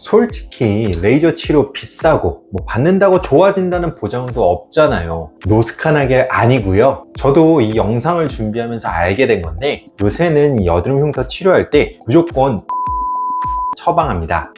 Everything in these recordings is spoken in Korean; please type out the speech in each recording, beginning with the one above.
솔직히 레이저 치료 비싸고 받는다고 좋아진다는 보장도 없잖아요. 노스카나게 아니고요. 저도 이 영상을 준비하면서 알게 된 건데 요새는 여드름 흉터 치료할 때 무조건 처방합니다.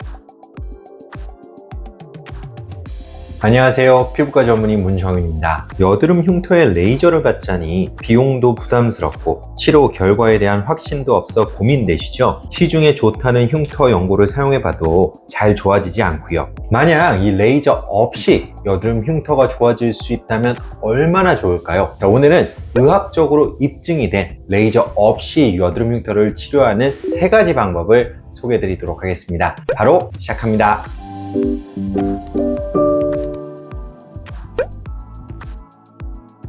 안녕하세요. 피부과 전문의 문정윤입니다. 여드름 흉터에 레이저를 받자니 비용도 부담스럽고 치료 결과에 대한 확신도 없어 고민되시죠? 시중에 좋다는 흉터 연고를 사용해봐도 잘 좋아지지 않고요. 만약 이 레이저 없이 여드름 흉터가 좋아질 수 있다면 얼마나 좋을까요? 자, 오늘은 의학적으로 입증이 된 레이저 없이 여드름 흉터를 치료하는 3가지 방법을 소개해드리도록 하겠습니다. 바로 시작합니다.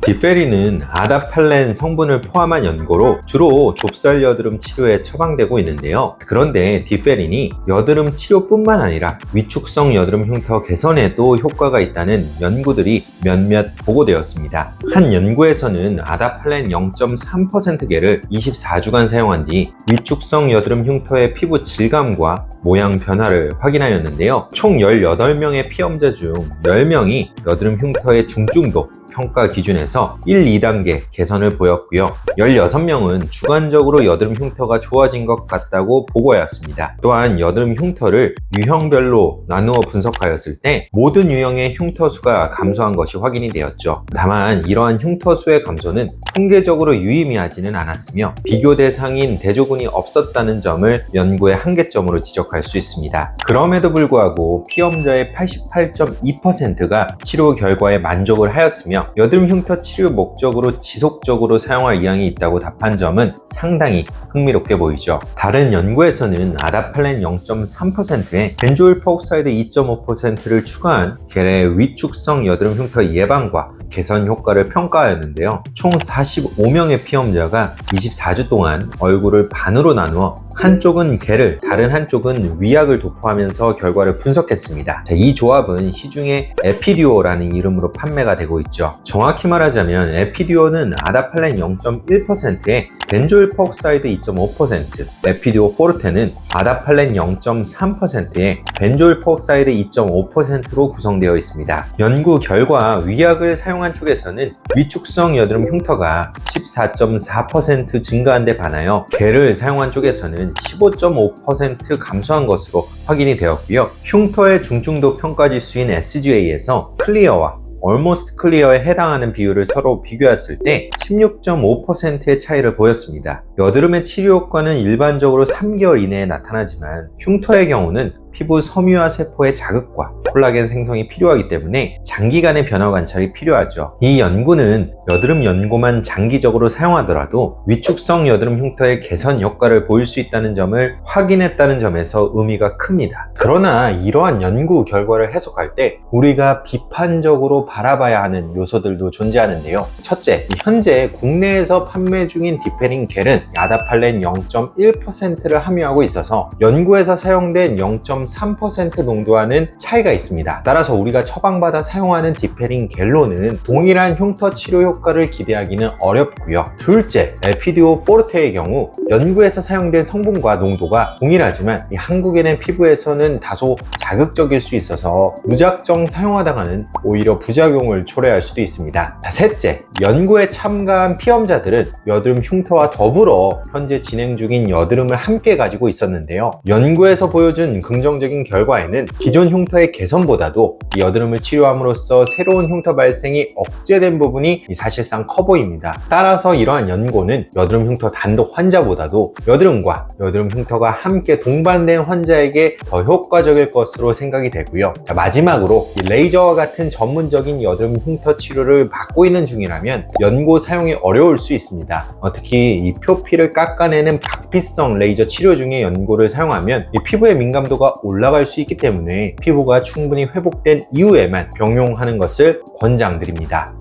디페린은 아다팔렌 성분을 포함한 연고로 주로 좁쌀 여드름 치료에 처방되고 있는데요. 그런데 디페린이 여드름 치료뿐만 아니라 위축성 여드름 흉터 개선에도 효과가 있다는 연구들이 몇몇 보고되었습니다. 한 연구에서는 아다팔렌 0.3%개를 24주간 사용한 뒤 위축성 여드름 흉터의 피부 질감과 모양 변화를 확인하였는데요. 총 18명의 피험자 중 10명이 여드름 흉터의 중증도 평가 기준에서 1, 2단계 개선을 보였고요. 16명은 주관적으로 여드름 흉터가 좋아진 것 같다고 보고하였습니다. 또한 여드름 흉터를 유형별로 나누어 분석하였을 때 모든 유형의 흉터 수가 감소한 것이 확인이 되었죠. 다만 이러한 흉터 수의 감소는 통계적으로 유의미하지는 않았으며 비교 대상인 대조군이 없었다는 점을 연구의 한계점으로 지적할 수 있습니다. 그럼에도 불구하고 피험자의 88.2%가 치료 결과에 만족을 하였으며 여드름 흉터 치료 목적으로 지속적으로 사용할 의향이 있다고 답한 점은 상당히 흥미롭게 보이죠. 다른 연구에서는 아다팔렌 0.3%에 벤조일 페록사이드 2.5%를 추가한 계래 위축성 여드름 흉터 예방과 개선 효과를 평가하였는데요. 총 45명의 피험자가 24주 동안 얼굴을 반으로 나누어 한쪽은 겔을, 다른 한쪽은 위약을 도포하면서 결과를 분석했습니다. 이 조합은 시중에 에피듀오라는 이름으로 판매가 되고 있죠. 정확히 말하자면 에피듀오는 아다팔렌 0.1%에 벤조일 페록사이드 2.5%, 에피듀오 포르테는 아다팔렌 0.3%에 벤조일 페록사이드 2.5%로 구성되어 있습니다. 연구 결과 위약을 사용한 쪽에서는 위축성 여드름 흉터가 14.4% 증가한 데 반하여 겔을 사용한 쪽에서는 15.5% 감소한 것으로 확인이 되었고요. 흉터의 중증도 평가 지수인 SGA에서 클리어와 almost clear에 해당하는 비율을 서로 비교했을 때 16.5%의 차이를 보였습니다. 여드름의 치료 효과는 일반적으로 3개월 이내에 나타나지만 흉터의 경우는 피부 섬유화 세포의 자극과 콜라겐 생성이 필요하기 때문에 장기간의 변화 관찰이 필요하죠. 이 연구는 여드름 연고만 장기적으로 사용하더라도 위축성 여드름 흉터의 개선 효과를 보일 수 있다는 점을 확인했다는 점에서 의미가 큽니다. 그러나 이러한 연구 결과를 해석할 때 우리가 비판적으로 바라봐야 하는 요소들도 존재하는데요. 첫째, 현재 국내에서 판매 중인 디페린 겔은 아다팔렌 0.1%를 함유하고 있어서 연구에서 사용된 0.3% 농도와는 차이가 있습니다. 따라서 우리가 처방받아 사용하는 디페린 겔로는 동일한 흉터 치료 효과를 기대하기는 어렵고요. 둘째, 에피듀오 포르테의 경우 연구에서 사용된 성분과 농도가 동일하지만 한국인의 피부에서는 다소 자극적일 수 있어서 무작정 사용하다가는 오히려 부작용을 초래할 수도 있습니다. 셋째, 연구에 참가한 피험자들은 여드름 흉터와 더불어 현재 진행 중인 여드름을 함께 가지고 있었는데요. 연구에서 보여준 긍정적인 결과에는 기존 흉터의 개선보다도 여드름을 치료함으로써 새로운 흉터 발생이 억제된 부분이 사실상 커 보입니다. 따라서 이러한 연고는 여드름 흉터 단독 환자보다도 여드름과 여드름 흉터가 함께 동반된 환자에게 더 효과적일 것으로 생각이 되고요. 마지막으로 레이저와 같은 전문적인 여드름 흉터 치료를 받고 있는 중이라면 연고 사용이 어려울 수 있습니다. 특히 이 표피를 깎아내는 박피성 레이저 치료 중에 연고를 사용하면 이 피부의 민감도가 올라갈 수 있기 때문에 피부가 충분히 회복된 이후에만 병용하는 것을 권장드립니다.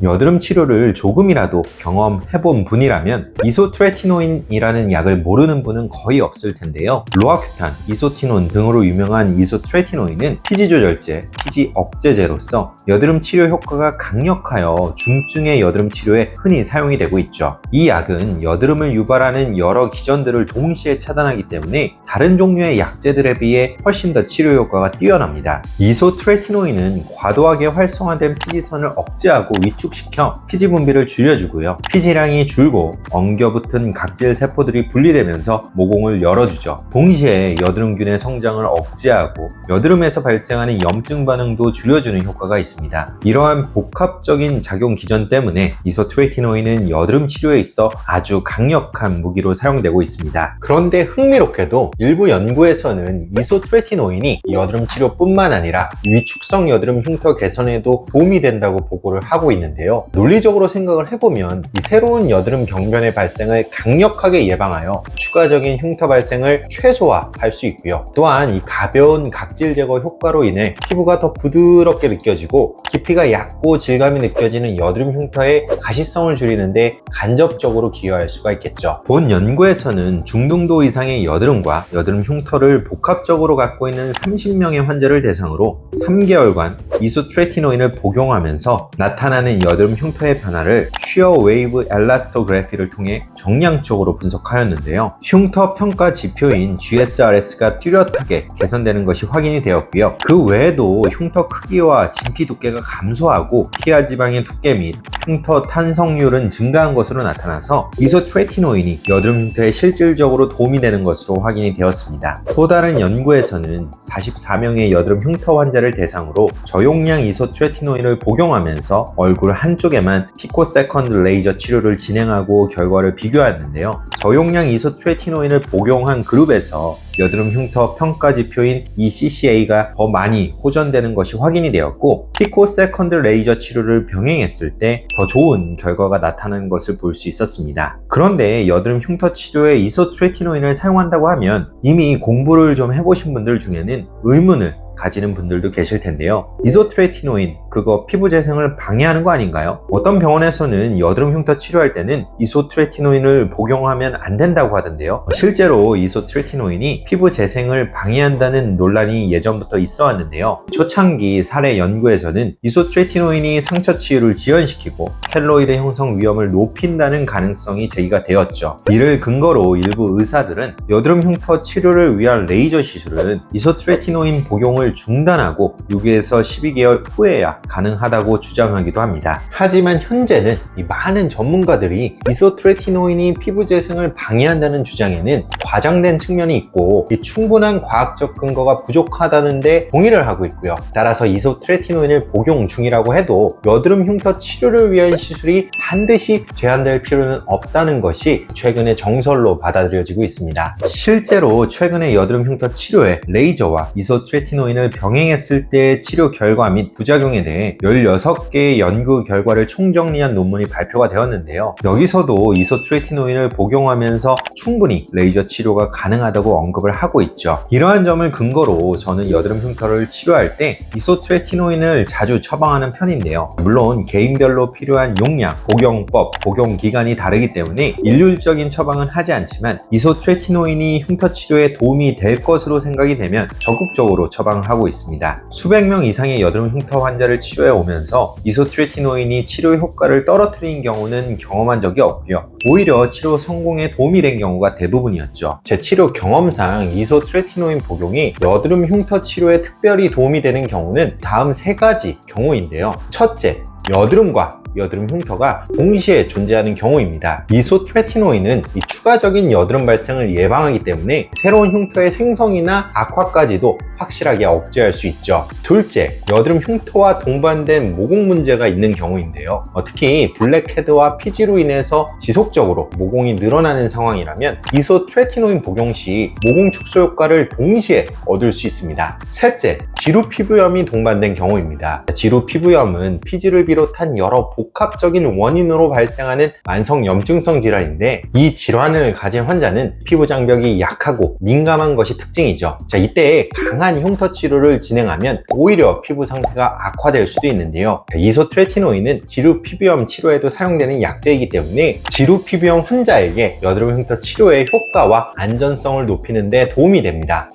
여드름 치료를 조금이라도 경험해본 분이라면 이소트레티노인이라는 약을 모르는 분은 거의 없을 텐데요. 로아큐탄, 이소티논 등으로 유명한 이소트레티노인은 피지 조절제, 피지 억제제로서 여드름 치료 효과가 강력하여 중증의 여드름 치료에 흔히 사용이 되고 있죠. 이 약은 여드름을 유발하는 여러 기전들을 동시에 차단하기 때문에 다른 종류의 약제들에 비해 훨씬 더 치료 효과가 뛰어납니다. 이소트레티노인은 과도하게 활성화된 피지선을 억제하고 위축시켜 피지 분비를 줄여주고요. 피지량이 줄고 엉겨붙은 각질 세포들이 분리되면서 모공을 열어주죠. 동시에 여드름균의 성장을 억제하고 여드름에서 발생하는 염증 반응도 줄여주는 효과가 있습니다. 이러한 복합적인 작용 기전 때문에 이소트레티노인은 여드름 치료에 있어 아주 강력한 무기로 사용되고 있습니다. 그런데 흥미롭게도 일부 연구에서는 이소트레티노인이 여드름 치료뿐만 아니라 위축성 여드름 흉터 개선에도 도움이 된다고 보고를 하고 있는데요. 논리적으로 생각을 해보면 이 새로운 여드름 병변의 발생을 강력하게 예방하여 추가적인 흉터 발생을 최소화할 수 있고요. 또한 이 가벼운 각질 제거 효과로 인해 피부가 더 부드럽게 느껴지고 깊이가 얕고 질감이 느껴지는 여드름 흉터의 가시성을 줄이는데 간접적으로 기여할 수가 있겠죠. 본 연구에서는 중등도 이상의 여드름과 여드름 흉터를 복합적으로 갖고 있는 30명의 환자를 대상으로 3개월간 이소트레티노인을 복용하면서 나타나는 여드름 흉터의 변화를 쉬어 웨이브 엘라스토그래피를 통해 정량적으로 분석하였는데요. 흉터 평가 지표인 GSRS가 뚜렷하게 개선되는 것이 확인이 되었고요. 그 외에도 흉터 크기와 진피 두께가 감소하고 피하 지방의 두께 및 흉터 탄성률은 증가한 것으로 나타나서 이소트레티노인이 여드름 흉터에 실질적으로 도움이 되는 것으로 확인이 되었습니다. 또 다른 연구에서는 44명의 여드름 흉터 환자를 대상으로 저용량 이소트레티노인을 복용하면서 얼굴 한쪽에만 피코세컨드 레이저 치료를 진행하고 결과를 비교하였는데요. 저용량 이소트레티노인을 복용한 그룹에서 여드름 흉터 평가 지표인 ECCA가 더 많이 호전되는 것이 확인이 되었고 피코세컨드 레이저 치료를 병행했을 때 더 좋은 결과가 나타나는 것을 볼 수 있었습니다. 그런데 여드름 흉터 치료에 이소트레티노인을 사용한다고 하면 이미 공부를 좀 해보신 분들 중에는 의문을 가지는 분들도 계실 텐데요. 이소트레티노인, 그거 피부 재생을 방해하는 거 아닌가요? 어떤 병원에서는 여드름 흉터 치료할 때는 이소트레티노인을 복용하면 안 된다고 하던데요. 실제로 이소트레티노인이 피부 재생을 방해한다는 논란이 예전부터 있어 왔는데요. 초창기 사례 연구에서는 이소트레티노인이 상처 치유를 지연시키고 켈로이드 형성 위험을 높인다는 가능성이 제기가 되었죠. 이를 근거로 일부 의사들은 여드름 흉터 치료를 위한 레이저 시술은 이소트레티노인 복용을 중단하고 6에서 12개월 후에야 가능하다고 주장하기도 합니다. 하지만 현재는 이 많은 전문가들이 이소트레티노인이 피부 재생을 방해한다는 주장에는 과장된 측면이 있고 이 충분한 과학적 근거가 부족하다는데 동의를 하고 있고요. 따라서 이소트레티노인을 복용 중이라고 해도 여드름 흉터 치료를 위한 시술이 반드시 제한될 필요는 없다는 것이 최근의 정설로 받아들여지고 있습니다. 실제로 최근에 여드름 흉터 치료에 레이저와 이소트레티노인을 병행했을 때의 치료 결과 및 부작용에 대해 16개의 연구 결과를 총정리한 논문이 발표가 되었는데요. 여기서도 이소트레티노인을 복용하면서 충분히 레이저 치료가 가능하다고 언급을 하고 있죠. 이러한 점을 근거로 저는 여드름 흉터를 치료할 때 이소트레티노인을 자주 처방하는 편인데요. 물론 개인별로 필요한 용량, 복용법, 복용 기간이 다르기 때문에 일률적인 처방은 하지 않지만 이소트레티노인이 흉터 치료에 도움이 될 것으로 생각이 되면 적극적으로 처방하고 있습니다. 수백 명 이상의 여드름 흉터 환자를 치료해 오면서 이소트레티노인이 치료 효과를 떨어뜨린 경우는 경험한 적이 없고요. 오히려 치료 성공에 도움이 된 경우가 대부분이었죠. 제 치료 경험상 이소트레티노인 복용이 여드름 흉터 치료에 특별히 도움이 되는 경우는 다음 3가지 경우인데요. 첫째, 여드름과 여드름 흉터가 동시에 존재하는 경우입니다. 이소트레티노인은 이 추가적인 여드름 발생을 예방하기 때문에 새로운 흉터의 생성이나 악화까지도 확실하게 억제할 수 있죠. 둘째, 여드름 흉터와 동반된 모공 문제가 있는 경우인데요. 특히 블랙헤드와 피지로 인해서 지속적으로 모공이 늘어나는 상황이라면 이소트레티노인 복용 시 모공 축소 효과를 동시에 얻을 수 있습니다. 셋째, 지루 피부염이 동반된 경우입니다. 지루 피부염은 피지를 비롯한 여러 복합적인 원인으로 발생하는 만성 염증성 질환인데, 이 질환을 가진 환자는 피부 장벽이 약하고 민감한 것이 특징이죠. 자, 이때 강한 흉터 치료를 진행하면 오히려 피부 상태가 악화될 수도 있는데요. 이소트레티노인은 지루 피부염 치료에도 사용되는 약제이기 때문에 지루 피부염 환자에게 여드름 흉터 치료의 효과와 안전성을 높이는 데 도움이 됩니다.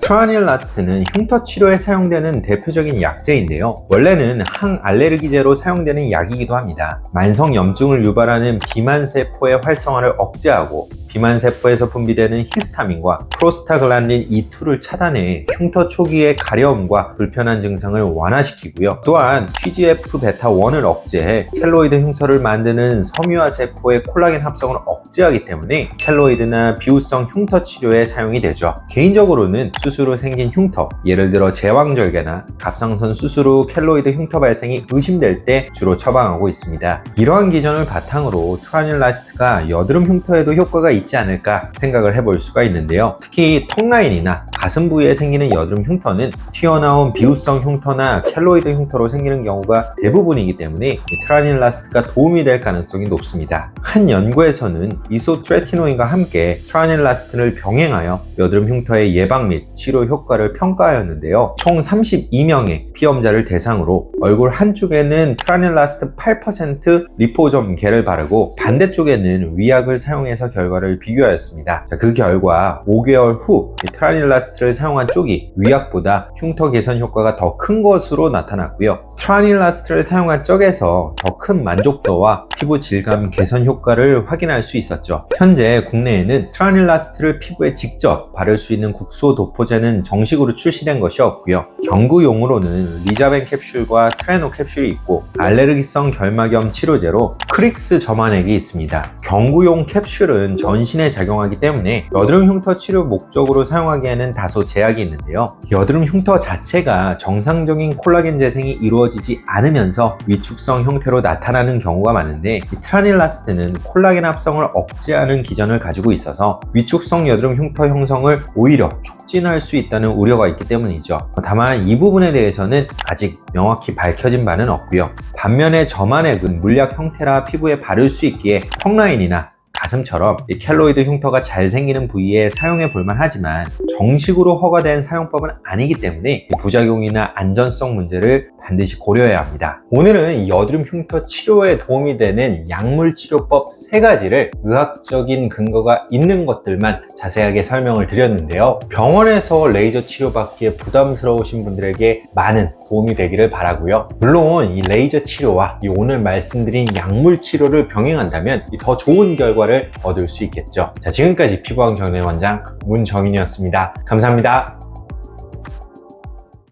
트라닐라스트는 흉터 치료에 사용되는 대표적인 약제인데요. 원래는 항알레르기제로 사용되는 약이기도 합니다. 만성 염증을 유발하는 비만세포의 활성화를 억제하고 비만세포에서 분비되는 히스타민과 프로스타글란딘 E2를 차단해 흉터 초기의 가려움과 불편한 증상을 완화시키고요. 또한 TGF-β1을 억제해 켈로이드 흉터를 만드는 섬유화세포의 콜라겐 합성을 억제하기 때문에 켈로이드나 비후성 흉터 치료에 사용이 되죠. 개인적으로는 수술 후 생긴 흉터, 예를 들어 제왕절개나 갑상선 수술 후 켈로이드 흉터 발생이 의심될 때 주로 처방하고 있습니다. 이러한 기전을 바탕으로 트라닐라스트가 여드름 흉터에도 효과가 있지 않을까 생각을 해볼 수가 있는데요. 특히 턱 라인이나 가슴 부위에 생기는 여드름 흉터는 튀어나온 비후성 흉터나 켈로이드 흉터로 생기는 경우가 대부분이기 때문에 트라닐라스트가 도움이 될 가능성이 높습니다. 한 연구에서는 이소트레티노인과 함께 트라닐라스트를 병행하여 여드름 흉터의 예방 및 치료 효과를 평가하였는데요. 총 32명의 피험자를 대상으로 얼굴 한쪽에는 트라닐라스트 8% 리포좀겔을 바르고 반대쪽에는 위약을 사용해서 결과를 비교하였습니다. 그 결과 5개월 후 트라닐라스트를 사용한 쪽이 위약보다 흉터 개선 효과가 더 큰 것으로 나타났고요. 트라닐라스트를 사용한 쪽에서 더 큰 만족도와 피부 질감 개선 효과를 확인할 수 있었죠. 현재 국내에는 트라닐라스트를 피부에 직접 바를 수 있는 국소 도포제는 정식으로 출시된 것이 없고요. 경구용으로는 리자벤 캡슐과 트레노 캡슐이 있고, 알레르기성 결막염 치료제로 크릭스 점안액이 있습니다. 경구용 캡슐은 전신에 작용하기 때문에 여드름 흉터 치료 목적으로 사용하기에는 다소 제약이 있는데요. 여드름 흉터 자체가 정상적인 콜라겐 재생이 이루어지지 않으면서 위축성 형태로 나타나는 경우가 많은데, 이 트라닐라스트는 콜라겐 합성을 억제하는 기전을 가지고 있어서 위축성 여드름 흉터 형성을 오히려 촉진할 수 있다는 우려가 있기 때문이죠. 다만 이 부분에 대해서는 아직 명확히 밝혀진 바는 없고요. 반면에 점안액은 물약 형태라 피부에 바를 수 있기에 턱라인이나 가슴처럼 이 켈로이드 흉터가 잘 생기는 부위에 사용해 볼만 하지만 정식으로 허가된 사용법은 아니기 때문에 부작용이나 안전성 문제를 반드시 고려해야 합니다. 오늘은 이 여드름 흉터 치료에 도움이 되는 약물 치료법 3가지를 의학적인 근거가 있는 것들만 자세하게 설명을 드렸는데요. 병원에서 레이저 치료받기에 부담스러우신 분들에게 많은 도움이 되기를 바라고요. 물론 이 레이저 치료와 이 오늘 말씀드린 약물 치료를 병행한다면 더 좋은 결과를 얻을 수 있겠죠. 자, 지금까지 피부왕 경례원장 문정인이었습니다. 감사합니다.